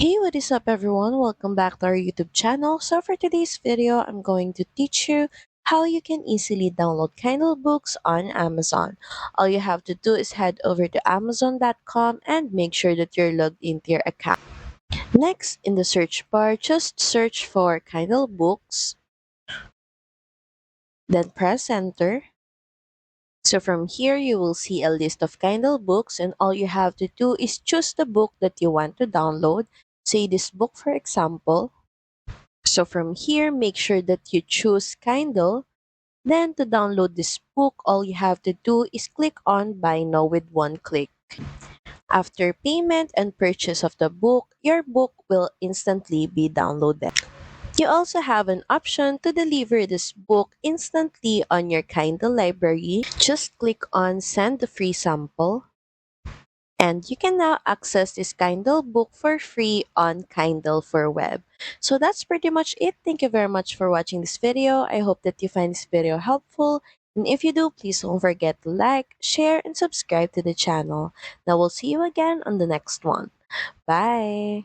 Hey, what is up everyone? Welcome back to our YouTube channel. So for today's video, I'm going to teach you how you can easily download Kindle books on Amazon. All you have to do is head over to amazon.com and make sure that you're logged into your account. Next, in the search bar, just search for Kindle books, then press enter. So from here, you will see a list of Kindle books and all you have to do is choose the book that you want to download. Say this book for example. So from here, make sure that you choose Kindle. Then to download this book, all you have to do is click on Buy Now with one click. After payment and purchase of the book, your book will instantly be downloaded. You also have an option to deliver this book instantly on your Kindle library. Just click on Send the free sample. And you can now access this Kindle book for free on Kindle for Web. So that's pretty much it. Thank you very much for watching this video. I hope that you find this video helpful. And if you do, please don't forget to like, share, and subscribe to the channel. Now we'll see you again on the next one. Bye!